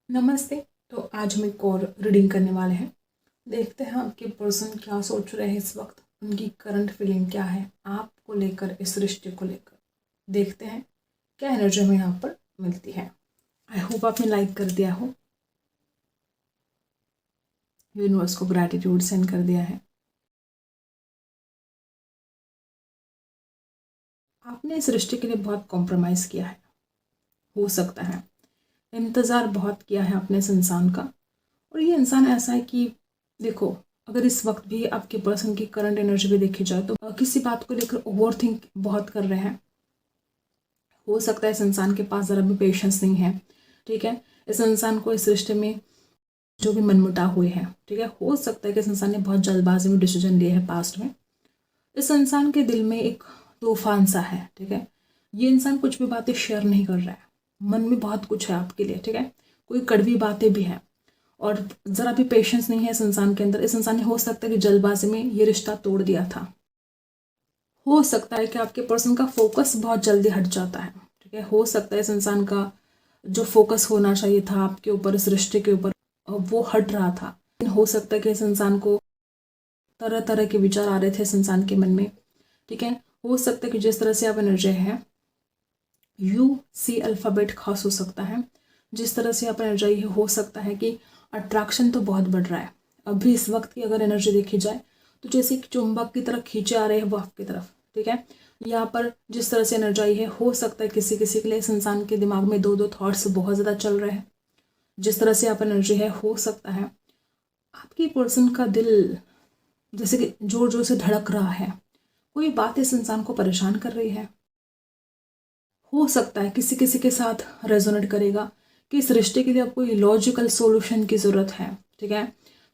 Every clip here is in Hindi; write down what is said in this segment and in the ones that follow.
नमस्ते। तो आज हम एक और रीडिंग करने वाले हैं। देखते हैं आपके पर्सन क्या सोच रहे हैं इस वक्त, उनकी करंट फीलिंग क्या है आपको लेकर, इस रिश्ते को लेकर। देखते हैं क्या एनर्जी हमें यहाँ पर मिलती है। आई होप आपने लाइक कर दिया हो, यूनिवर्स को ग्रैटिट्यूड सेंड कर दिया है। आपने इस रिश्ते के लिए बहुत कॉम्प्रोमाइज़ किया है, हो सकता है इंतज़ार बहुत किया है आपने इस इंसान का। और ये इंसान ऐसा है कि देखो, अगर इस वक्त भी आपके पर्सन की करंट एनर्जी भी देखी जाए तो किसी बात को लेकर ओवर थिंक बहुत कर रहे हैं। हो सकता है इस इंसान के पास ज़रा भी पेशेंस नहीं है, ठीक है। इस इंसान को इस रिश्ते में जो भी मनमुटाव हुए हैं, ठीक है, हो सकता है कि इस इंसान ने बहुत जल्दबाजी में डिसीजन लिए हैं पास्ट में। इस इंसान के दिल में एक तूफान सा है, ठीक है। ये इंसान कुछ भी बातें शेयर नहीं कर रहा है, मन में बहुत कुछ है आपके लिए, ठीक है। कोई कड़वी बातें भी हैं और ज़रा भी पेशेंस नहीं है इस इंसान के अंदर। इस इंसान ने हो सकता है कि जल्दबाजी में ये रिश्ता तोड़ दिया था। हो सकता है कि आपके पर्सन का फोकस बहुत जल्दी हट जाता है, ठीक है। हो सकता है इस इंसान का जो फोकस होना चाहिए था आपके ऊपर, इस रिश्ते के ऊपर, वो हट रहा था। हो सकता है कि इस इंसान को तरह तरह के विचार आ रहे थे इस इंसान के मन में, ठीक है। हो सकता है कि जिस तरह से आप एनर्जी है, UC अल्फ़ाबेट खास हो सकता है। जिस तरह से आप एनर्जी है, हो सकता है कि अट्रैक्शन तो बहुत बढ़ रहा है अभी इस वक्त की अगर एनर्जी देखी जाए तो, जैसे कि चुंबक की तरफ खींचे आ रहे हैं वो आपकी तरफ, ठीक है। यहाँ पर जिस तरह से एनर्जी है, हो सकता है किसी किसी के लिए इस इंसान के दिमाग में दो दो थॉट्स बहुत ज़्यादा चल रहे हैं। जिस तरह से आप एनर्जी है, हो सकता है आपकी पर्सन का दिल जैसे कि जोर जोर से धड़क रहा है। कोई बात इस इंसान को परेशान कर रही है। हो सकता है किसी किसी के साथ रेजोनेट करेगा कि इस रिश्ते के लिए अब कोई लॉजिकल सॉल्यूशन की ज़रूरत है, ठीक है।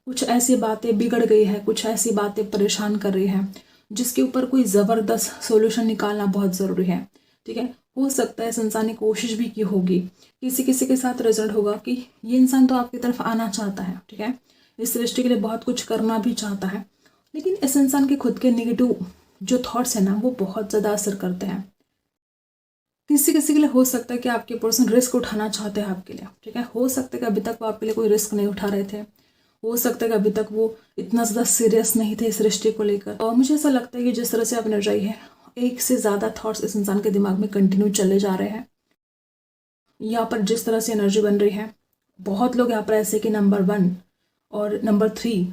कुछ ऐसी बातें बिगड़ गई है, कुछ ऐसी बातें परेशान कर रही है जिसके ऊपर कोई ज़बरदस्त सॉल्यूशन निकालना बहुत ज़रूरी है, ठीक है। हो सकता है इस इंसान ने कोशिश भी की होगी, किसी किसी के साथ रिजल्ट होगा कि ये इंसान तो आपकी तरफ आना चाहता है, ठीक है, इस रिश्ते के लिए बहुत कुछ करना भी चाहता है, लेकिन इस इंसान के खुद के नेगेटिव जो थॉट्स हैं ना, वो बहुत ज़्यादा असर करते हैं। किसी किसी के लिए हो सकता है कि आपके पर्सन रिस्क उठाना चाहते हैं आपके लिए, ठीक है। हो सकता है कि अभी तक वो आपके लिए कोई रिस्क नहीं उठा रहे थे। हो सकता है कि अभी तक वो इतना ज़्यादा सीरियस नहीं थे इस रिश्ते को लेकर। और मुझे ऐसा लगता है कि जिस तरह से आप एनर्जाई है, एक से ज़्यादा थॉट्स इस इंसान के दिमाग में कंटिन्यू चले जा रहे हैं। यहाँ पर जिस तरह से एनर्जी बन रही है, बहुत लोग यहाँ पर ऐसे कि नंबर 1 और नंबर 3,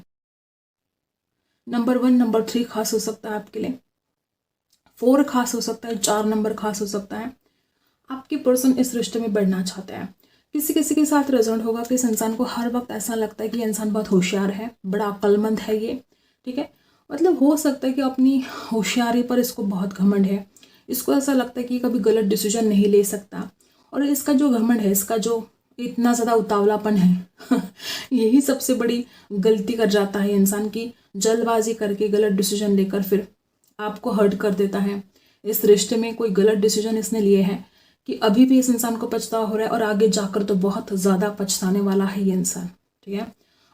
नंबर 1 नंबर 3 खास हो सकता है आपके लिए, 4 खास हो सकता है, 4 नंबर खास हो सकता है। आपके पर्सन इस रिश्ते में बढ़ना चाहते हैं। किसी किसी के साथ रेजोनेट होगा कि इस इंसान को हर वक्त ऐसा लगता है कि ये इंसान बहुत होशियार है, बड़ा अक्लमंद है ये, ठीक है। मतलब हो सकता है कि अपनी होशियारी पर इसको बहुत घमंड है। इसको ऐसा लगता है कि कभी गलत डिसीजन नहीं ले सकता। और इसका जो घमंड है, इसका जो इतना ज़्यादा उतावलापन है यही सबसे बड़ी गलती कर जाता है इंसान की, जल्दबाजी करके गलत डिसीजन लेकर फिर आपको हर्ट कर देता है। इस रिश्ते में कोई गलत डिसीजन इसने लिए हैं कि अभी भी इस इंसान को पछतावा हो रहा है और आगे जाकर तो बहुत ज़्यादा पछताने वाला है ये इंसान, ठीक है।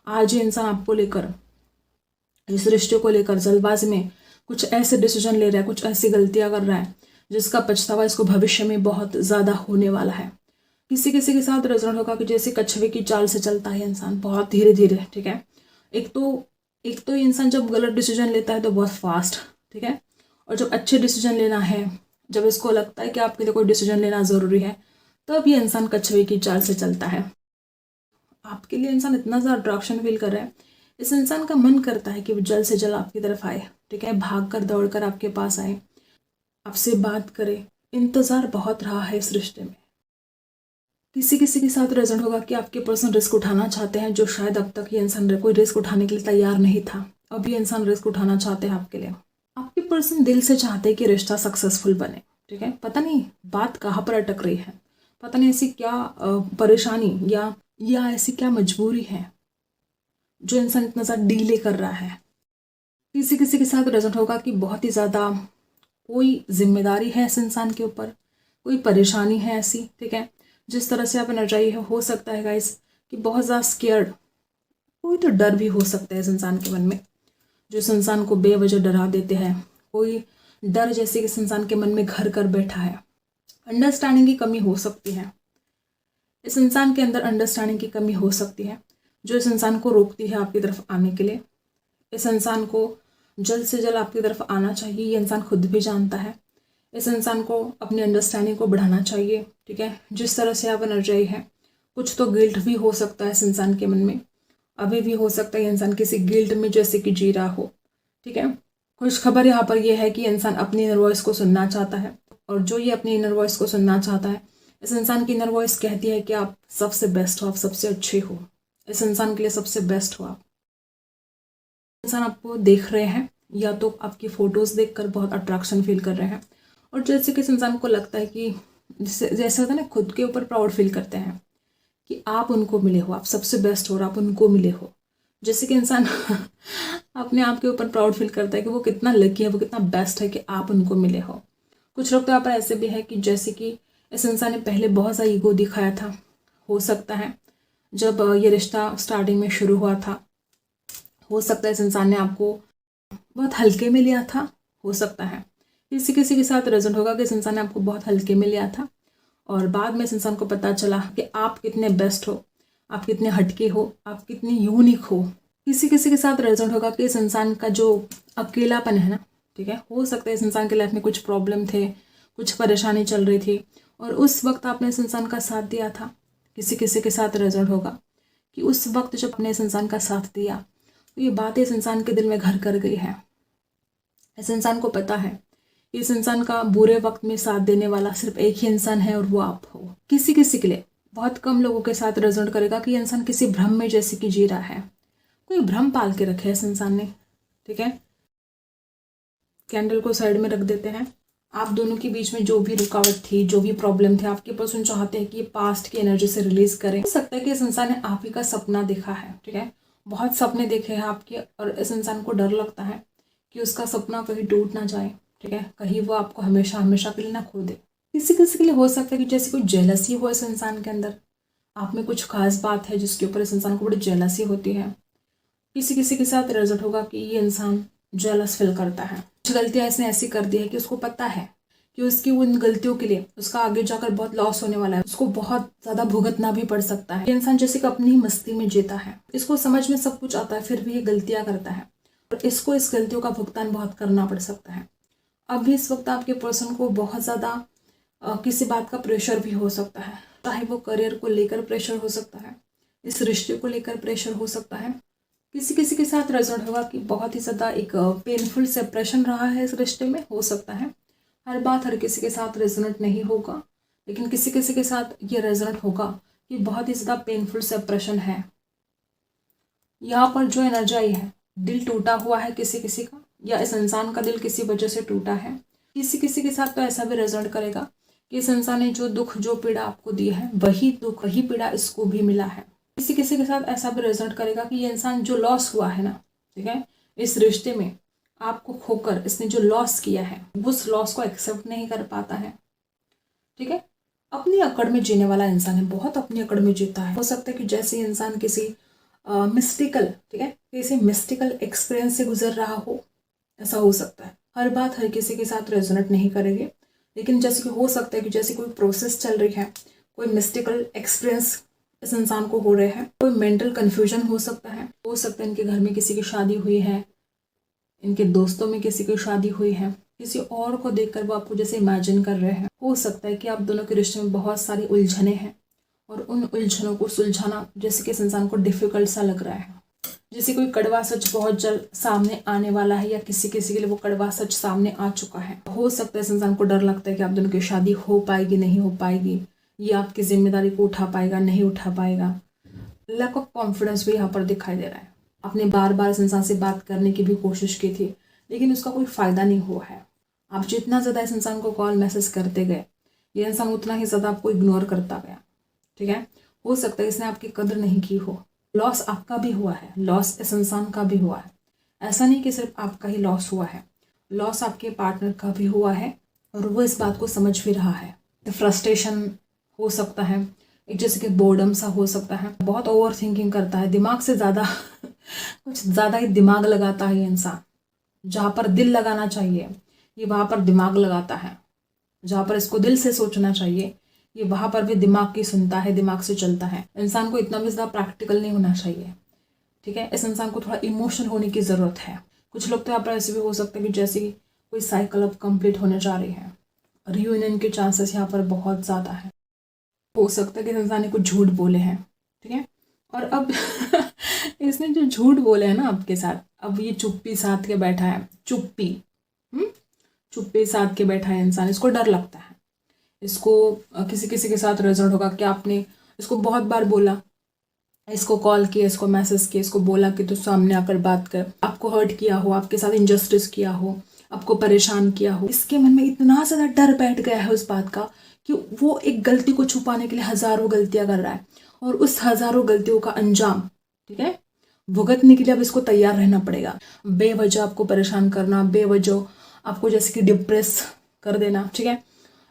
आज ये इंसान आपको लेकर, इस रिश्ते को लेकर जल्दबाजी में कुछ ऐसे डिसीजन ले रहा है, कुछ ऐसी गलतियां कर रहा है जिसका पछतावा इसको भविष्य में बहुत ज़्यादा होने वाला है। किसी किसी के साथ रेजोनेट होगा कि जैसे कछुए की चाल से चलता है इंसान, बहुत धीरे धीरे, ठीक है। एक तो ये इंसान जब गलत डिसीजन लेता है तो बहुत फास्ट, ठीक है। और जब अच्छे डिसीजन लेना है, जब इसको लगता है कि आपके लिए कोई डिसीजन लेना ज़रूरी है, तब ये इंसान कछुए की चाल से चलता है। आपके लिए इंसान इतना ज़्यादा अट्रैक्शन फील कर रहा है, इस इंसान का मन करता है कि वो जल्द से जल्द आपकी तरफ आए, ठीक है, भाग कर दौड़ कर आपके पास आए, आपसे बात करे। इंतज़ार बहुत रहा है इस रिश्ते में। किसी किसी के साथ रेजोनेट होगा कि आपके पर्सन रिस्क उठाना चाहते हैं, जो शायद अब तक ये इंसान कोई रिस्क उठाने के लिए तैयार नहीं था। अब ये इंसान रिस्क उठाना चाहते हैं आपके लिए। आपके पर्सन दिल से चाहते हैं कि रिश्ता सक्सेसफुल बने, ठीक है। पता नहीं बात कहाँ पर अटक रही है, पता नहीं ऐसी क्या परेशानी या ऐसी क्या मजबूरी है जो इंसान इतना ज़्यादा डीले कर रहा है। किसी किसी के साथ रेजोनेट होगा कि बहुत ही ज़्यादा कोई जिम्मेदारी है इस इंसान के ऊपर, कोई परेशानी है ऐसी, ठीक है। जिस तरह से आप एनर्जाई है, हो सकता है गाइस कि बहुत ज़्यादा स्केयर्ड, कोई तो डर भी हो सकता है इस इंसान के मन में, जो इस इंसान को बेवजह डरा देते हैं। कोई डर जैसे कि इस इंसान के मन में घर कर बैठा है। अंडरस्टैंडिंग की कमी हो सकती है। इस इंसान के अंदर अंडरस्टैंडिंग की कमी हो सकती है, जो इस इंसान को रोकती है आपकी तरफ आने के लिए। इस इंसान को जल्द से जल्द आपकी तरफ आना चाहिए, ये इंसान खुद भी जानता है। इस इंसान को अपनी अंडरस्टैंडिंग को बढ़ाना चाहिए, ठीक है। जिस तरह से आप एनर्जाई है, कुछ तो गिल्ट भी हो सकता है इस इंसान के मन में, अभी भी हो सकता है ये इंसान किसी गिल्ट में जैसे कि जी रहा हो, ठीक है। खुश खबर यहाँ पर यह है कि इंसान अपनी इनर वॉइस को सुनना चाहता है, और जो ये अपनी इनर वॉइस को सुनना चाहता है, इस इंसान की इनर वॉइस कहती है कि आप सबसे बेस्ट हो, आप सबसे अच्छे हो, इस इंसान के लिए सबसे बेस्ट हो आप। इंसान आपको देख रहे हैं, या तो आपकी फ़ोटोज़ देखकर बहुत अट्रैक्शन फील कर रहे हैं, और जैसे कि इस इंसान को लगता है कि जैसे होता है ना, खुद के ऊपर प्राउड फील करते हैं कि आप उनको मिले हो, आप सबसे बेस्ट हो और आप उनको मिले हो। जैसे कि इंसान अपने आप के ऊपर प्राउड फील करता है कि वो कितना लकी है, वो कितना बेस्ट है कि आप उनको मिले हो। कुछ लोग तो यहाँ पर ऐसे भी है कि जैसे कि इस इंसान ने पहले बहुत सा ईगो दिखाया था। हो सकता है जब ये रिश्ता स्टार्टिंग में शुरू हुआ था, हो सकता है इस इंसान ने आपको बहुत हल्के में लिया था। हो सकता है किसी किसी के साथ रिजल्ट होगा कि इस इंसान ने आपको बहुत हल्के में लिया था, और बाद में इस इंसान को पता चला कि आप कितने बेस्ट हो, आप कितने हटके हो, आप कितनी यूनिक हो। किसी किसी के साथ रिजल्ट होगा कि इस इंसान का जो अकेलापन है ना, ठीक है, हो सकता है इस इंसान के लाइफ में कुछ प्रॉब्लम थे, कुछ परेशानी चल रही थी, और उस वक्त आपने इस इंसान का साथ दिया था। किसी किसी के साथ रिजल्ट होगा कि उस वक्त जब आपने इस इंसान का साथ दिया, तो ये बात इस इंसान के दिल में घर कर गई है। इस इंसान को पता है इस इंसान का बुरे वक्त में साथ देने वाला सिर्फ एक ही इंसान है, और वो आप हो। किसी किसी के लिए बहुत कम लोगों के साथ रिजल्ट करेगा कि इंसान किसी भ्रम में जैसे कि जी रहा है, कोई भ्रम पाल के रखे है इस इंसान ने, ठीक है। कैंडल को साइड में रख देते हैं। आप दोनों के बीच में जो भी रुकावट थी, जो भी प्रॉब्लम थे, आपके पर्सन चाहते हैं कि ये पास्ट की एनर्जी से रिलीज करें। हो सकता है कि इस इंसान ने आप ही का सपना देखा है, ठीक है, बहुत सपने देखे हैं आपके, और इस इंसान को डर लगता है कि उसका सपना कहीं टूट ना जाए, ठीक है, कहीं वो आपको हमेशा हमेशा के लिए ना खो दे। किसी किसी के लिए हो सकता है कि जैसे कोई जेलसी हो इस इंसान के अंदर, आप में कुछ खास बात है जिसके ऊपर इस इंसान को बड़ी जेलसी होती है। किसी किसी के साथ रिजल्ट होगा कि ये इंसान जेलस फील करता है। कुछ गलतियां इसने ऐसी कर दी है कि उसको पता है कि उसकी उन गलतियों के लिए उसका आगे जाकर बहुत लॉस होने वाला है, उसको बहुत ज्यादा भुगतना भी पड़ सकता है। ये इंसान जैसे कि अपनी मस्ती में जीता है, इसको समझ में सब कुछ आता है, फिर भी ये गलतियां करता है, और इसको इस गलतियों का भुगतान बहुत करना पड़ सकता है। अभी इस वक्त आपके पर्सन को बहुत ज़्यादा किसी बात का प्रेशर भी हो सकता है, चाहे वो करियर को लेकर प्रेशर हो सकता है, इस रिश्ते को लेकर प्रेशर हो सकता है। किसी किसी के साथ रिजल्ट होगा कि बहुत ही ज़्यादा एक पेनफुल सेपरेशन रहा है इस रिश्ते में। हो सकता है हर बात हर किसी के साथ रेजोनेट नहीं होगा, लेकिन किसी किसी के साथ ये रेजोनेट होगा कि बहुत ही ज़्यादा पेनफुल सेपरेशन है। यहाँ पर जो एनर्जी आई है, दिल टूटा हुआ है किसी किसी का, या इस इंसान का दिल किसी वजह से टूटा है। किसी किसी के साथ तो ऐसा भी रेजोनेट करेगा कि इस इंसान ने जो दुख जो पीड़ा आपको दी है, वही दुख वही पीड़ा इसको भी मिला है। किसी किसी के साथ ऐसा भी रेजोनेट करेगा कि ये इंसान जो लॉस हुआ है ना, ठीक है, इस रिश्ते में आपको खोकर इसने जो लॉस किया है, उस लॉस को एक्सेप्ट नहीं कर पाता है, ठीक है। अपनी अकड़ में जीने वाला इंसान है, बहुत अपनी अकड़ में जीता है। हो सकता है कि जैसे इंसान किसी मिस्टिकल, ठीक है, किसी मिस्टिकल एक्सपीरियंस से गुजर रहा हो, ऐसा हो सकता है। हर बात हर किसी के साथ रेजोनेट नहीं करेगी, लेकिन जैसे कि हो सकता है कि जैसे कोई प्रोसेस चल रही है, कोई मिस्टिकल एक्सपीरियंस इस इंसान को हो रहे हैं, कोई मेंटल कंफ्यूजन हो सकता है। हो सकता है इनके घर में किसी की शादी हुई है, इनके दोस्तों में किसी की शादी हुई है, किसी और को देखकर वो आपको जैसे इमेजिन कर रहे हैं। हो सकता है कि आप दोनों के रिश्ते में बहुत सारी उलझने हैं, और उन उलझनों को सुलझाना जैसे कि इस इंसान को डिफिकल्ट सा लग रहा है, जैसे कोई कड़वा सच बहुत जल्द सामने आने वाला है, या किसी किसी के लिए वो कड़वा सच सामने आ चुका है। हो सकता है इस इंसान को डर लगता है कि आप दोनों की शादी हो पाएगी नहीं हो पाएगी, ये आपकी जिम्मेदारी को उठा पाएगा नहीं उठा पाएगा। लैक ऑफ कॉन्फिडेंस भी यहाँ पर दिखाई दे रहा है। आपने बार बार इस इंसान से बात करने की भी कोशिश की थी, लेकिन उसका कोई फ़ायदा नहीं हुआ है। आप जितना ज़्यादा इस इंसान को कॉल मैसेज करते गए, ये इंसान उतना ही ज़्यादा आपको इग्नोर करता गया, ठीक है। हो सकता है इसने आपकी कदर नहीं की हो। लॉस आपका भी हुआ है, लॉस इस इंसान का भी हुआ है। ऐसा नहीं कि सिर्फ आपका ही लॉस हुआ है, लॉस आपके पार्टनर का भी हुआ है, और वो इस बात को समझ भी रहा है। फ्रस्ट्रेशन हो सकता है, एक जैसे कि बोर्डम सा हो सकता है, बहुत ओवर थिंकिंग करता है, दिमाग से ज़्यादा कुछ ज़्यादा ही दिमाग लगाता है ये इंसान। जहाँ पर दिल लगाना चाहिए ये वहाँ पर दिमाग लगाता है, जहाँ पर इसको दिल से सोचना चाहिए ये वहाँ पर भी दिमाग की सुनता है, दिमाग से चलता है। इंसान को इतना भी ज़्यादा प्रैक्टिकल नहीं होना चाहिए, ठीक है। इस इंसान को थोड़ा इमोशनल होने की ज़रूरत है। कुछ लोग तो यहाँ पर ऐसे भी हो सकते हैं कि जैसे कि कोई साइकिल अब कंप्लीट होने जा रही है, रियूनियन के चांसेस यहाँ पर बहुत ज़्यादा है। हो सकता है कि इंसान ने कुछ झूठ बोले हैं, ठीक है। और अब इसने जो झूठ बोले हैं ना आपके साथ, अब ये चुप्पी साध के बैठा है, चुप्पी चुप्पी साध के बैठा है इंसान। इसको डर लगता है, इसको किसी किसी के साथ रिजल्ट होगा कि आपने इसको बहुत बार बोला, इसको कॉल किया, इसको मैसेज किया, इसको बोला कि तू सामने आकर बात कर, आपको हर्ट किया हो, आपके साथ इनजस्टिस किया हो, आपको परेशान किया हो। इसके मन में इतना ज़्यादा डर बैठ गया है उस बात का कि वो एक गलती को छुपाने के लिए हज़ारों गलतियां कर रहा है, और उस हज़ारों गलतियों का अंजाम, ठीक है, भुगतने के लिए अब इसको तैयार रहना पड़ेगा। बेवजह आपको परेशान करना, बेवजह आपको जैसे कि डिप्रेस कर देना, ठीक है।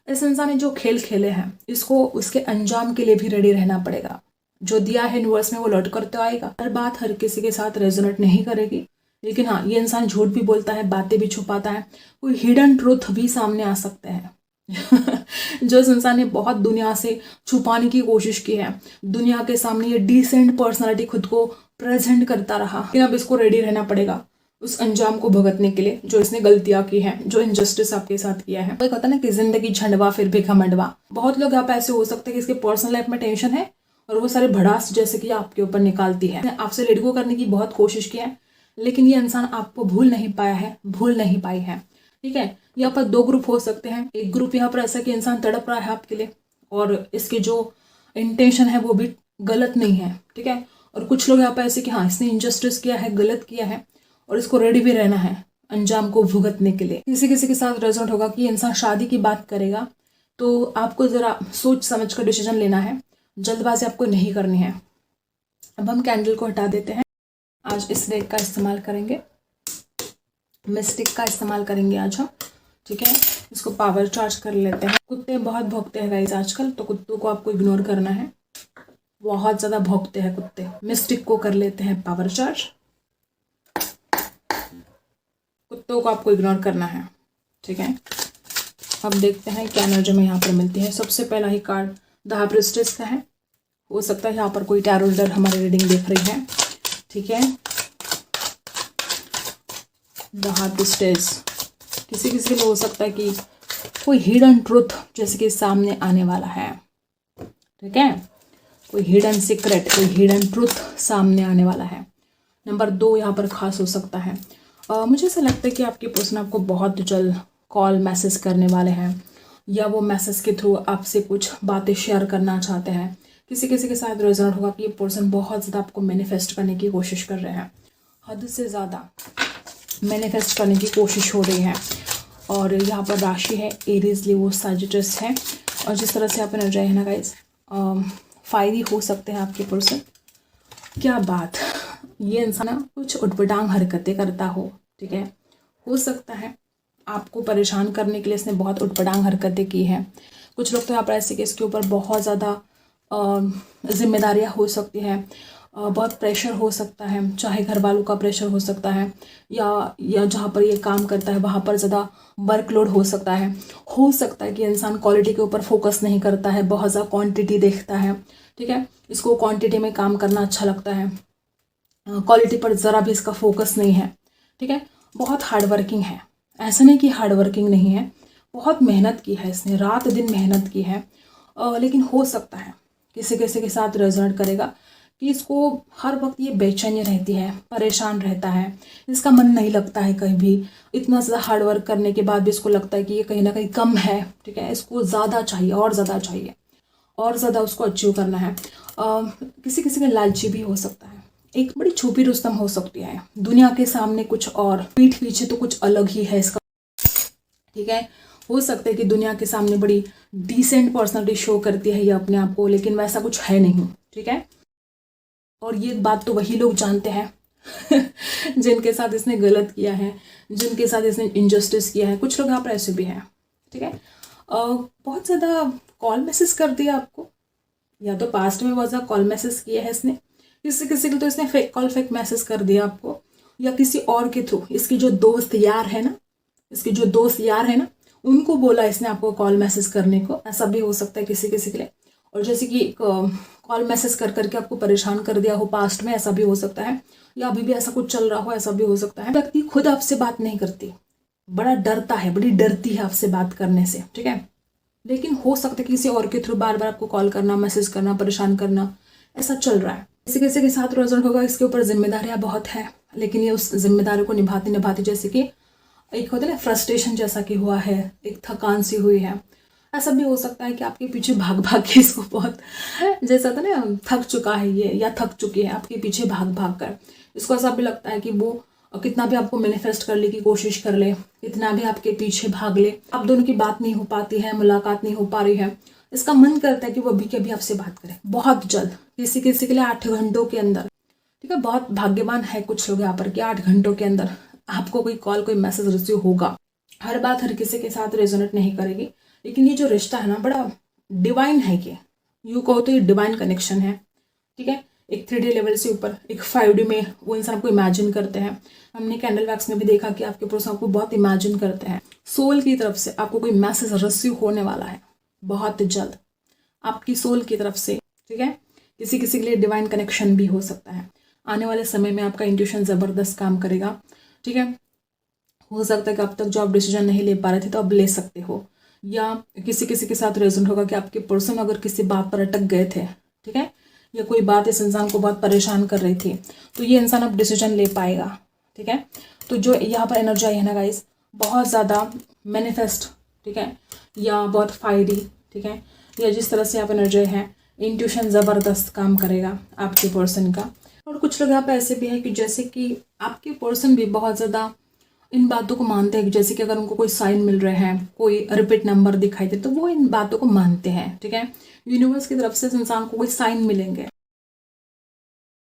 इस इंसान ने जो खेल खेले हैं, इसको उसके अंजाम के लिए भी रेडी रहना पड़ेगा। जो दिया है यूनिवर्स में वो लौट कर तो आएगा। हर बात हर किसी के साथ रेजोनेट नहीं करेगी, लेकिन हाँ, ये इंसान झूठ भी बोलता है, बातें भी छुपाता है, कोई हिडन ट्रूथ भी सामने आ सकते हैं। जो इस इंसान ने बहुत दुनिया से छुपाने की कोशिश की है, दुनिया के सामने ये डिसेंट पर्सनालिटी खुद को प्रेजेंट करता रहा, लेकिन अब इसको रेडी रहना पड़ेगा उस अंजाम को भुगतने के लिए जो इसने गलतियां की हैं, जो इनजस्टिस आपके साथ किया है। कोई कहता ना कि जिंदगी झंडवा फिर भी घमंडवा। बहुत लोग आप ऐसे हो सकते हैं कि इसके पर्सनल लाइफ में टेंशन है और वो सारे भड़ास जैसे कि आपके ऊपर निकालती है। आपसे लेट गो करने की बहुत कोशिश की है, लेकिन ये इंसान आपको भूल नहीं पाया है, भूल नहीं पाई है, ठीक है। यहाँ पर दो ग्रुप हो सकते हैं। एक ग्रुप यहाँ पर ऐसा कि इंसान तड़प रहा है आपके लिए और इसके जो इंटेंशन है वो भी गलत नहीं है, ठीक है। और कुछ लोग यहाँ पर ऐसे कि हाँ, इसने इनजस्टिस किया है, गलत किया है और इसको रेडी भी रहना है अंजाम को भुगतने के लिए। किसी किसी के साथ रिजल्ट होगा कि इंसान शादी की बात करेगा, तो आपको ज़रा सोच समझ कर डिसीजन लेना है, जल्दबाजी आपको नहीं करनी है। अब हम कैंडल को हटा देते हैं। आज इस रेक का इस्तेमाल करेंगे, मिस्टिक का इस्तेमाल करेंगे आज हम, ठीक है। इसको पावर चार्ज कर लेते हैं। कुत्ते बहुत भौंकते हैं गाइस आजकल, तो कुत्तों को आपको इग्नोर करना है, बहुत ज़्यादा भौंकते हैं कुत्ते। मिस्टिक को कर लेते हैं पावर चार्ज, कुत्तों को आपको इग्नोर करना है, ठीक है। अब देखते हैं क्या एनर्जी में यहाँ पर मिलती है। सबसे पहला ही कार्ड द हाई प्रीस्टेस का है। हो सकता है यहाँ पर कोई टैरो रीडर हमारी रीडिंग देख रही है, ठीक है। द हाई प्रीस्टेस किसी किसी के लिए हो सकता है कि कोई हिडन ट्रुथ जैसे कि सामने आने वाला है, ठीक है। कोई हिडन सीक्रेट, कोई हिडन ट्रुथ सामने आने वाला है। नंबर 2 यहाँ पर खास हो सकता है। मुझे ऐसा लगता है कि आपके पर्सन आपको बहुत जल्द कॉल मैसेज करने वाले हैं, या वो मैसेज के थ्रू आपसे कुछ बातें शेयर करना चाहते हैं। किसी किसी के साथ रिजल्ट होगा कि ये पर्सन बहुत ज़्यादा आपको मैनिफेस्ट करने की कोशिश कर रहे हैं, हद से ज़्यादा मैनिफेस्ट करने की कोशिश हो रही है। और यहाँ पर राशि है एरीज, लियो, सजिटस है। और जिस तरह से आप एनर्जी है ना गाइस, फायरी हो सकते हैं आपके पर्सन। क्या बात, ये इंसान कुछ उटपटांग हरकतें करता हो, ठीक है। हो सकता है आपको परेशान करने के लिए इसने बहुत उटपटांग हरकतें की हैं। कुछ लोग तो यहाँ पर ऐसे कि इसके ऊपर बहुत ज़्यादा जिम्मेदारियाँ हो सकती हैं, बहुत प्रेशर हो सकता है, चाहे घर वालों का प्रेशर हो सकता है, या जहाँ पर ये काम करता है वहाँ पर ज़्यादा वर्कलोड हो सकता है। हो सकता है कि इंसान क्वालिटी के ऊपर फोकस नहीं करता है, बहुत ज़्यादा क्वांटिटी देखता है, ठीक है। इसको क्वांटिटी में काम करना अच्छा लगता है, क्वालिटी पर ज़रा भी इसका फोकस नहीं है, ठीक है। बहुत हार्ड वर्किंग है, ऐसा नहीं कि हार्ड वर्किंग नहीं है, बहुत मेहनत की है इसने, रात दिन मेहनत की है। लेकिन हो सकता है किसी किसी के साथ रेजोनेट करेगा कि इसको हर वक्त ये बेचैनी रहती है, परेशान रहता है, इसका मन नहीं लगता है कहीं भी। इतना ज़्यादा हार्ड वर्क करने के बाद भी इसको लगता है कि ये कहीं ना कहीं कम है, ठीक है। इसको ज़्यादा चाहिए, और ज़्यादा चाहिए, और ज़्यादा उसको अचीव करना है। किसी किसी का लालची भी हो सकता है, एक बड़ी छुपी रुस्तम हो सकती है, दुनिया के सामने कुछ और, पीठ पीछे तो कुछ अलग ही है इसका, ठीक है। हो सकता है कि दुनिया के सामने बड़ी डिसेंट पर्सनालिटी शो करती है ये अपने आप को, लेकिन वैसा कुछ है नहीं, ठीक है। और ये बात तो वही लोग जानते हैं जिनके साथ इसने गलत किया है, जिनके साथ इसने इनजस्टिस किया है। कुछ लोग यहाँ पर ऐसे भी हैं, ठीक है। बहुत ज़्यादा कॉल मैसेज कर दिया आपको, या तो पास्ट में बहुत ज़्यादा कॉल मैसेज किया है इसने, किसी किसी को तो इसने फेक कॉल फेक मैसेज कर दिया आपको, या किसी और के थ्रू। इसकी जो दोस्त यार है ना, उनको बोला इसने आपको कॉल मैसेज करने को, ऐसा भी हो सकता है किसी किसी के लिए। और जैसे कि कॉल मैसेज कर करके आपको परेशान कर दिया हो पास्ट में, ऐसा भी हो सकता है, या अभी भी ऐसा कुछ चल रहा हो, ऐसा भी हो सकता है। व्यक्ति खुद आपसे बात नहीं करती, बड़ा डरता है, बड़ी डरती है आपसे बात करने से, ठीक है। लेकिन हो सकता है किसी और के थ्रू बार बार आपको कॉल करना, मैसेज करना, परेशान करना, ऐसा चल रहा है। किसी किसी के साथ रेजोनेट होगा, इसके ऊपर जिम्मेदारियां बहुत है, लेकिन ये उस जिम्मेदारी को निभाते निभाते जैसे कि एक होता है ना फ्रस्ट्रेशन जैसा कि हुआ है, एक थकान सी हुई है। ऐसा भी हो सकता है कि आपके पीछे भाग भाग के इसको बहुत जैसा था ना, थक चुका है ये या थक चुकी है आपके पीछे भाग भाग कर। इसको ऐसा भी लगता है कि वो कितना भी आपको मैनिफेस्ट करने की कोशिश कर ले, कितना भी आपके पीछे भाग ले, आप दोनों की बात नहीं हो पाती है, मुलाकात नहीं हो पा रही है, इसका मन करता है कि वो अभी के अभी आपसे बात करे बहुत जल्द, किसी किसी के लिए 8 घंटों के अंदर, ठीक है। बहुत भाग्यवान है कुछ लोग यहाँ पर कि 8 घंटों के अंदर आपको कोई कॉल, कोई मैसेज रिसीव होगा। हर बात हर किसी के साथ रेजोनेट नहीं करेगी, लेकिन ये जो रिश्ता है ना, बड़ा डिवाइन है। ये यूँ कहो तो ये डिवाइन कनेक्शन है, ठीक है। एक 3D लेवल से ऊपर एक 5D में वो इंसान आपको इमेजिन करते हैं। हमने कैंडल वैक्स में भी देखा कि आपके पर्सन आपको बहुत इमेजिन करते हैं। सोल की तरफ से आपको कोई मैसेज रिसीव होने वाला है बहुत जल्द, आपकी सोल की तरफ से, ठीक है। किसी किसी के लिए डिवाइन कनेक्शन भी हो सकता है। आने वाले समय में आपका इंट्यूशन ज़बरदस्त काम करेगा, ठीक है। हो सकता है कि अब तक जो आप डिसीजन नहीं ले पा रहे थे तो अब ले सकते हो, या किसी किसी के साथ रेजोनेट होगा कि आपके पर्सन अगर किसी बात पर अटक गए थे, ठीक है, या कोई बात इस इंसान को बहुत परेशान कर रही थी, तो ये इंसान अब डिसीजन ले पाएगा, ठीक है। तो जो यहाँ पर एनर्जी आई है ना गाइस, बहुत ज़्यादा मैनिफेस्ट, ठीक है, या बहुत फायरी, ठीक है, या जिस तरह से आप एनर्जी है, इंट्यूशन ज़बरदस्त काम करेगा आपके पर्सन का। और कुछ लोग यहाँ पे ऐसे भी है कि जैसे कि आपके पर्सन भी बहुत ज़्यादा इन बातों को मानते हैं, जैसे कि अगर उनको कोई साइन मिल रहे हैं, कोई रिपीट नंबर दिखाई दे, तो वो इन बातों को मानते हैं, ठीक है। यूनिवर्स की तरफ से इस इंसान को कोई साइन मिलेंगे,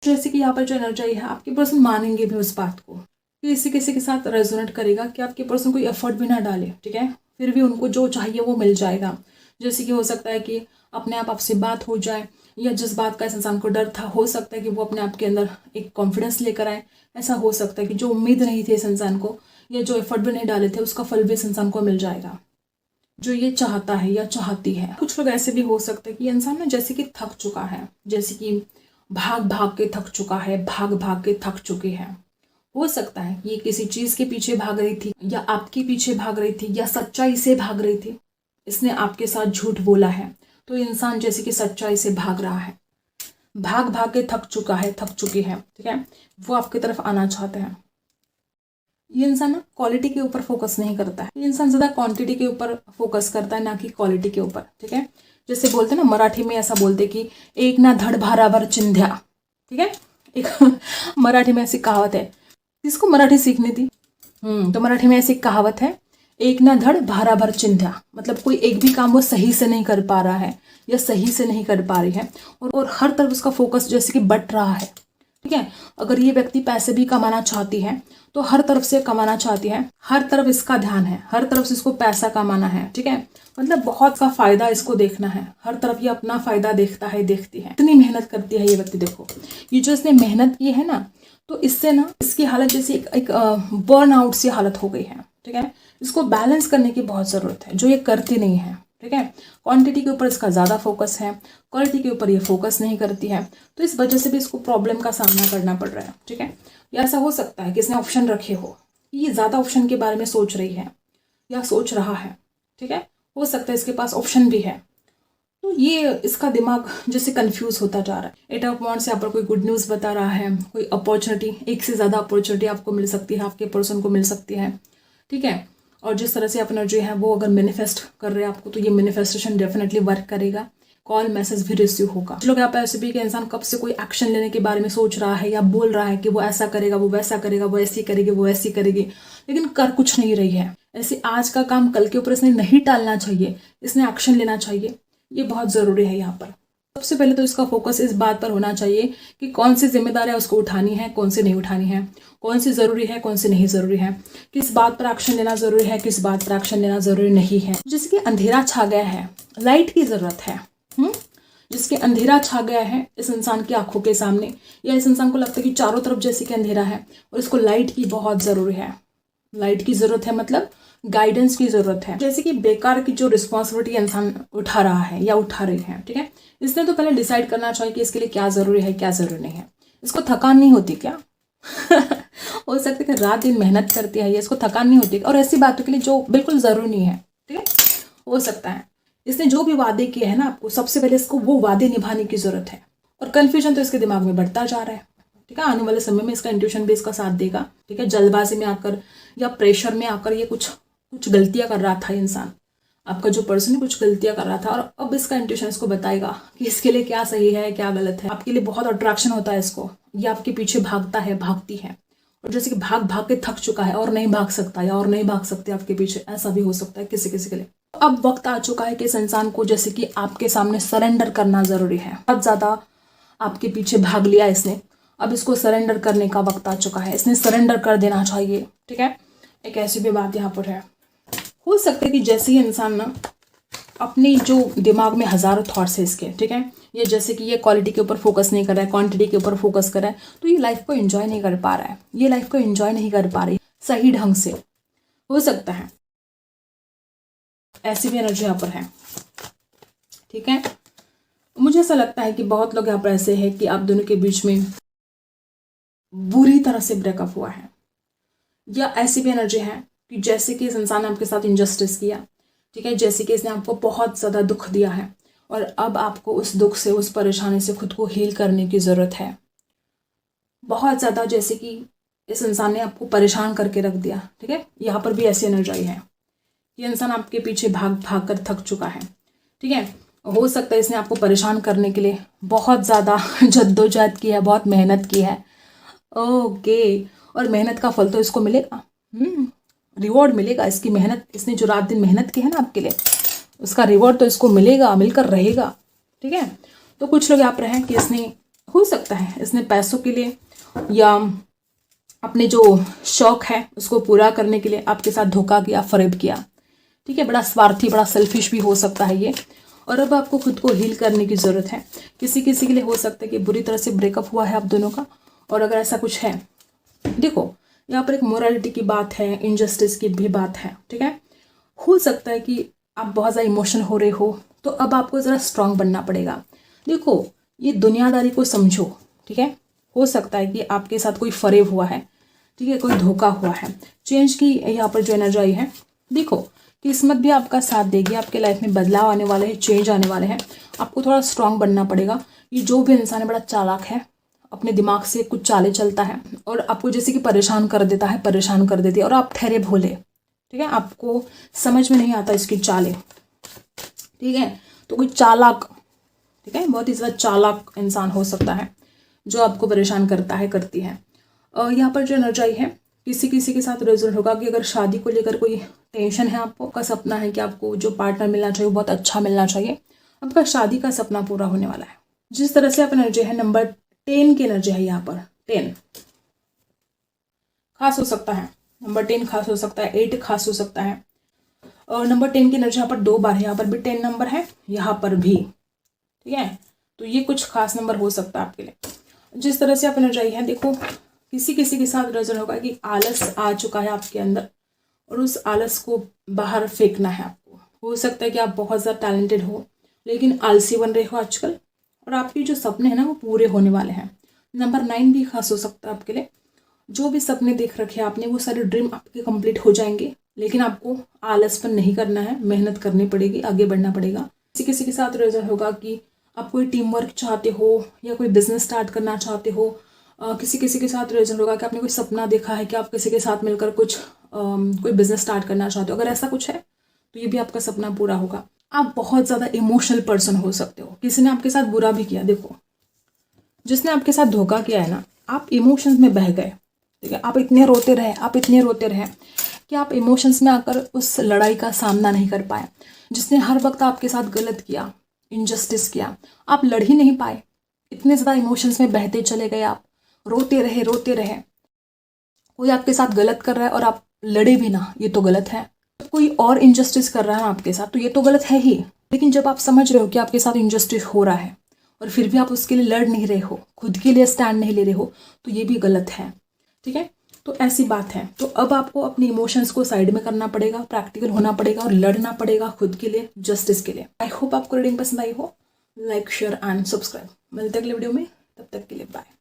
जैसे कि यहाँ पर जो एनर्जी है, आपके पर्सन मानेंगे भी उस बात को। किसी किसी के साथ रेजोनेट करेगा कि आपके पर्सन कोई एफर्ट भी ना डाले, ठीक है, फिर भी उनको जो चाहिए वो मिल जाएगा। जैसे कि हो सकता है कि अपने आप आपसे बात हो जाए, या जिस बात का इस इंसान को डर था, हो सकता है कि वो अपने आप के अंदर एक कॉन्फिडेंस लेकर आए। ऐसा हो सकता है कि जो उम्मीद नहीं थी इस इंसान को, या जो एफर्ट भी नहीं डाले थे, उसका फल भी इस इंसान को मिल जाएगा, जो ये चाहता है या चाहती है। कुछ लोग ऐसे भी हो सकते हैं कि इंसान ना जैसे कि थक चुका है, जैसे कि भाग भाग के थक चुका है, भाग भाग के थक चुकी है। हो सकता है ये किसी चीज के पीछे भाग रही थी, या आपके पीछे भाग रही थी, या सच्चाई से भाग रही थी। इसने आपके साथ झूठ बोला है, तो इंसान जैसे कि सच्चाई से भाग रहा है, भाग भाग के थक चुका है, थक चुकी है, ठीक है। वो आपकी तरफ आना चाहते हैं। ये इंसान ना क्वालिटी के ऊपर फोकस नहीं करता है, ये इंसान ज़्यादा क्वांटिटी के ऊपर फोकस करता है, ना कि क्वालिटी के ऊपर, ठीक है। जैसे बोलते ना, मराठी में ऐसा बोलते कि एक ना धड़ भाराभर चिंध्या, ठीक है। एक मराठी में ऐसी कहावत है, किसको मराठी सीखनी थी, तो मराठी में ऐसी कहावत है, एक ना धड़ भाराभर चिंध्या, मतलब कोई एक भी काम वो सही से नहीं कर पा रहा है, या सही से नहीं कर पा रही है, और हर तरफ उसका फोकस जैसे कि बट रहा है, ठीक है। अगर ये व्यक्ति पैसे भी कमाना चाहती है, तो हर तरफ से कमाना चाहती है, हर तरफ इसका ध्यान है, हर तरफ से इसको पैसा कमाना है, ठीक है। मतलब बहुत का फायदा इसको देखना है, हर तरफ ये अपना फायदा देखता है, देखती है। इतनी मेहनत करती है ये व्यक्ति। देखो, ये जो इसने मेहनत की है ना, तो इससे ना इसकी हालत जैसे एक बर्न आउट सी हालत हो गई है, ठीक है। इसको बैलेंस करने की बहुत ज़रूरत है, जो ये करती नहीं है, ठीक है। क्वांटिटी के ऊपर इसका ज़्यादा फोकस है, क्वालिटी के ऊपर ये फोकस नहीं करती है, तो इस वजह से भी इसको प्रॉब्लम का सामना करना पड़ रहा है, ठीक है। या ऐसा हो सकता है कि इसने ऑप्शन रखे हो, कि ये ज़्यादा ऑप्शन के बारे में सोच रही है या सोच रहा है, ठीक है। हो सकता है इसके पास ऑप्शन भी है, तो ये इसका दिमाग जैसे कंफ्यूज होता जा रहा है। 8 ऑफ वांड्स से यहाँ पर कोई गुड न्यूज़ बता रहा है, कोई अपॉर्चुनिटी, एक से ज़्यादा अपॉर्चुनिटी आपको मिल सकती है, आपके पर्सन को मिल सकती है, ठीक है। और जिस तरह से आप एनर्जी है वो अगर मैनिफेस्ट कर रहे हैं आपको, तो ये मैनिफेस्टेशन डेफिनेटली वर्क करेगा। कॉल मैसेज भी रिसीव होगा। लोग यहाँ पे ऐसे भी कि इंसान कब से कोई एक्शन लेने के बारे में सोच रहा है, या बोल रहा है कि वो ऐसा करेगा, वो वैसा करेगा, वो ऐसी करेगी, वो ऐसी करेगी, लेकिन कर कुछ नहीं रही है। ऐसे आज का काम कल के ऊपर इसने नहीं टालना चाहिए, इसने एक्शन लेना चाहिए। ये बहुत ज़रूरी है। यहाँ पर सबसे पहले तो इसका फोकस इस बात पर होना चाहिए कि कौन सी जिम्मेदारियां उसको उठानी है, कौन सी नहीं उठानी है, कौन सी ज़रूरी है, कौन सी नहीं ज़रूरी है, किस बात पर एक्शन लेना ज़रूरी है, किस बात पर एक्शन लेना ज़रूरी नहीं है। जिसके अंधेरा छा गया है, लाइट की ज़रूरत है। जिसके अंधेरा छा गया है इस इंसान की आंखों के सामने, या इस इंसान को लगता है कि चारों तरफ जैसे कि अंधेरा है और इसको लाइट की बहुत ज़रूरी है। लाइट की ज़रूरत है, मतलब गाइडेंस की ज़रूरत है। जैसे कि बेकार की जो रिस्पॉन्सिबिलिटी इंसान उठा रहा है या उठा रही है, ठीक है, इसने तो पहले डिसाइड करना चाहिए कि इसके लिए क्या ज़रूरी है, क्या ज़रूरी नहीं है। इसको थकान नहीं होती क्या? हो सकता है कि रात दिन मेहनत करती है, ये इसको थकान नहीं होती, और ऐसी बातों के लिए जो बिल्कुल ज़रूरी नहीं है, ठीक है, हो सकता है इसने जो भी वादे किए हैं ना आपको, सबसे पहले इसको वो वादे निभाने की ज़रूरत है। और कन्फ्यूजन तो इसके दिमाग में बढ़ता जा रहा है, ठीक है। आने वाले समय में इसका इंट्यूशन भी इसका साथ देगा, ठीक है। जल्दबाजी में आकर या प्रेशर में आकर ये कुछ गलतियां कर रहा था इंसान, आपका जो पर्सन है कुछ गलतियां कर रहा था, और अब इसका इंट्यूशन इसको बताएगा कि इसके लिए क्या सही है क्या गलत है। आपके लिए बहुत अट्रैक्शन होता है इसको, ये आपके पीछे भागता है, भागती है, और जैसे कि भाग भाग के थक चुका है और नहीं भाग सकता या और नहीं भाग सकते आपके पीछे, ऐसा भी हो सकता है किसी किसी के लिए। अब वक्त आ चुका है कि इस इंसान को जैसे कि आपके सामने सरेंडर करना जरूरी है। बहुत ज्यादा आपके पीछे भाग लिया इसने, अब इसको सरेंडर करने का वक्त आ चुका है, इसने सरेंडर कर देना चाहिए, ठीक है। एक ऐसी भी बात यहाँ पर है, हो सकता है कि जैसे ही इंसान ना अपनी जो दिमाग में हजारों थॉट्स है इसके, ठीक है, ये जैसे कि ये क्वालिटी के ऊपर फोकस नहीं कर रहा है, क्वांटिटी के ऊपर फोकस कर रहा है, तो ये लाइफ को एंजॉय नहीं कर पा रहा है, ये लाइफ को एंजॉय नहीं कर पा रही सही ढंग से, हो सकता है ऐसी भी एनर्जी यहाँ पर है, ठीक है। मुझे ऐसा लगता है कि बहुत लोग यहाँ पर ऐसे हैं कि आप दोनों के बीच में बुरी तरह से ब्रेकअप हुआ है, या ऐसी भी एनर्जी है कि जैसे कि इस इंसान ने आपके साथ इंजस्टिस किया, ठीक है, जैसे कि इसने आपको बहुत ज़्यादा दुख दिया है, और अब आपको उस दुख से, उस परेशानी से खुद को हील करने की ज़रूरत है बहुत ज़्यादा। जैसे कि इस इंसान ने आपको परेशान करके रख दिया, ठीक है, यहाँ पर भी ऐसी एनर्जी है, ये इंसान आपके पीछे भाग भाग कर थक चुका है, ठीक है। हो सकता है इसने आपको परेशान करने के लिए बहुत ज़्यादा जद्दोजहद की है, बहुत मेहनत की है, ओके, और मेहनत का फल तो इसको मिलेगा, रिवॉर्ड मिलेगा इसकी मेहनत, इसने जो रात दिन मेहनत की है ना आपके लिए, उसका रिवॉर्ड तो इसको मिलेगा, मिलकर रहेगा, ठीक है। तो कुछ लोग यहाँ पर हैं कि इसने, हो सकता है इसने पैसों के लिए या अपने जो शौक है उसको पूरा करने के लिए आपके साथ धोखा किया, फरेब किया, ठीक है, बड़ा स्वार्थी, बड़ा सेल्फिश भी हो सकता है ये, और अब आपको खुद को हील करने की ज़रूरत है। किसी किसी के लिए हो सकता है कि बुरी तरह से ब्रेकअप हुआ है आप दोनों का, और अगर ऐसा कुछ है, देखो यहाँ पर एक मोरालिटी की बात है, इनजस्टिस की भी बात है, ठीक है। हो सकता है कि आप बहुत ज़्यादा इमोशन हो रहे हो, तो अब आपको ज़रा स्ट्रांग बनना पड़ेगा। देखो ये दुनियादारी को समझो, ठीक है, हो सकता है कि आपके साथ कोई फरेब हुआ है, ठीक है, कोई धोखा हुआ है, चेंज की यहाँ पर जो एनर्जी आई है, देखो किस्मत भी आपका साथ देगी, आपके लाइफ में बदलाव आने वाले हैं, चेंज आने वाले हैं, आपको थोड़ा स्ट्रांग बनना पड़ेगा। ये जो भी इंसान है बड़ा चालाक है, अपने दिमाग से कुछ चालें चलता है, और आपको जैसे कि परेशान कर देता है, परेशान कर देती है, और आप ठहरे भोले, ठीक है, आपको समझ में नहीं आता इसकी चालें, ठीक है। तो कोई चालाक, ठीक है, बहुत ही ज़्यादा चालाक इंसान हो सकता है जो आपको परेशान करता है, करती है। और यहाँ पर जो एनर्जी है, किसी किसी के साथ रिजल्ट होगा कि अगर शादी को लेकर कोई टेंशन है, आपको का सपना है कि आपको जो पार्टनर मिलना चाहिए बहुत अच्छा मिलना चाहिए, आपका शादी का सपना पूरा होने वाला है। जिस तरह से आप एनर्जी है, नंबर 10 की एनर्जी है, यहाँ पर 10 खास हो सकता है, नंबर 10 खास हो सकता है, 8 खास हो सकता है, और नंबर 10 की एनर्जी यहाँ पर 2 बार है, यहाँ पर भी 10 नंबर है, यहाँ पर भी, ठीक है। तो ये कुछ खास नंबर हो सकता है आपके लिए। जिस तरह से आप एनर्जी है, देखो किसी किसी के साथ रिजल्ट होगा कि आलस आ चुका है आपके अंदर, और उस आलस को बाहर फेंकना है आपको। हो सकता है कि आप बहुत ज़्यादा टैलेंटेड हो लेकिन आलसी बन रहे हो आजकल, और आपके जो सपने हैं ना वो पूरे होने वाले हैं। नंबर 9 भी खास हो सकता है आपके लिए, जो भी सपने देख रखे हैं आपने वो सारे ड्रीम आपके कंप्लीट हो जाएंगे, लेकिन आपको आलसपन नहीं करना है, मेहनत करनी पड़ेगी, आगे बढ़ना पड़ेगा। किसी किसी के साथ रिजल्ट होगा कि आप कोई टीम वर्क चाहते हो या कोई बिजनेस स्टार्ट करना चाहते हो। किसी किसी के साथ रिजल्ट होगा कि आपने कोई सपना देखा है कि आप किसी के साथ मिलकर कुछ कोई बिजनेस स्टार्ट करना चाहते हो। अगर ऐसा कुछ है तो ये भी आपका सपना पूरा होगा। आप बहुत ज़्यादा इमोशनल पर्सन हो सकते हो, किसी ने आपके साथ बुरा भी किया, देखो जिसने आपके साथ धोखा किया है ना, आप इमोशंस में बह गए, ठीक है, आप इतने रोते रहे, आप इतने रोते रहे कि आप इमोशंस में आकर उस लड़ाई का सामना नहीं कर पाए। जिसने हर वक्त आपके साथ गलत किया, इनजस्टिस किया, आप लड़ ही नहीं पाए, इतने ज़्यादा इमोशंस में बहते चले गए, आप रोते रहे रोते रहे। कोई आपके साथ गलत कर रहा है और आप लड़े भी ना, ये तो गलत है। कोई और इनजस्टिस कर रहा है आपके साथ तो ये तो गलत है ही, लेकिन जब आप समझ रहे हो कि आपके साथ इनजस्टिस हो रहा है और फिर भी आप उसके लिए लड़ नहीं रहे हो, खुद के लिए स्टैंड नहीं ले रहे हो, तो ये भी गलत है, ठीक है। तो ऐसी बात है। तो अब आपको अपनी इमोशंस को साइड में करना पड़ेगा, प्रैक्टिकल होना पड़ेगा और लड़ना पड़ेगा खुद के लिए, जस्टिस के लिए। आई होप आपको रीडिंग पसंद आई हो। Like, share and subscribe. मिलते हैं अगले वीडियो में, तब तक के लिए बाय।